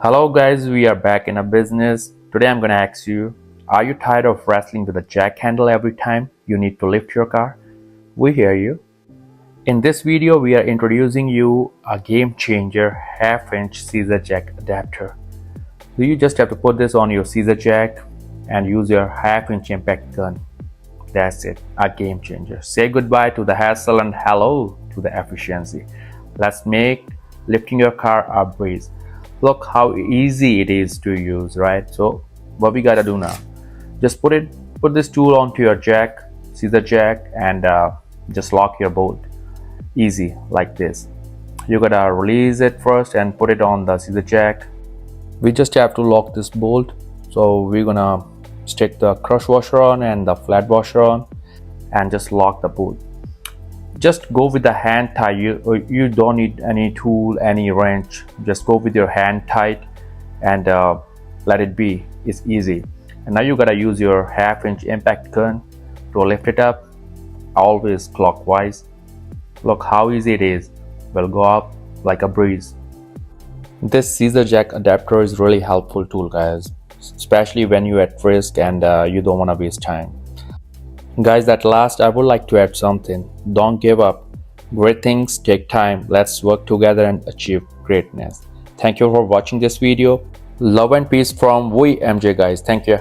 Hello guys, we are back in a business. Today I'm gonna ask you, are you tired of wrestling with a jack handle every time you need to lift your car? We hear you. In this video, we are introducing you a game changer half-inch scissor jack adapter. So you just have to put this on your scissor jack and use your half-inch impact gun. That's it, a game changer. Say goodbye to the hassle and hello to the efficiency. Let's make lifting your car a breeze. Look how easy it is to use, right? So what we gotta do now, just put this tool onto your jack, scissor jack, and just lock your bolt. Easy, like this. You gotta release it first and put it on the scissor jack. We just have to lock this bolt. So we're gonna stick the crush washer on and the flat washer on and just lock the bolt. Just go with the hand tie. You don't need any tool, any wrench. Just go with your hand tight and let it be. It's easy. And now you gotta use your half-inch impact gun to lift it up, always clockwise. Look how easy it is. Will go up like a breeze. This scissor jack adapter is really helpful tool, guys, especially when you're at risk and you don't want to waste time. Guys, at last I would like to add something. Don't give up. Great things take time. Let's work together and achieve greatness. Thank you for watching this video. Love and peace from we MJ, guys. Thank you.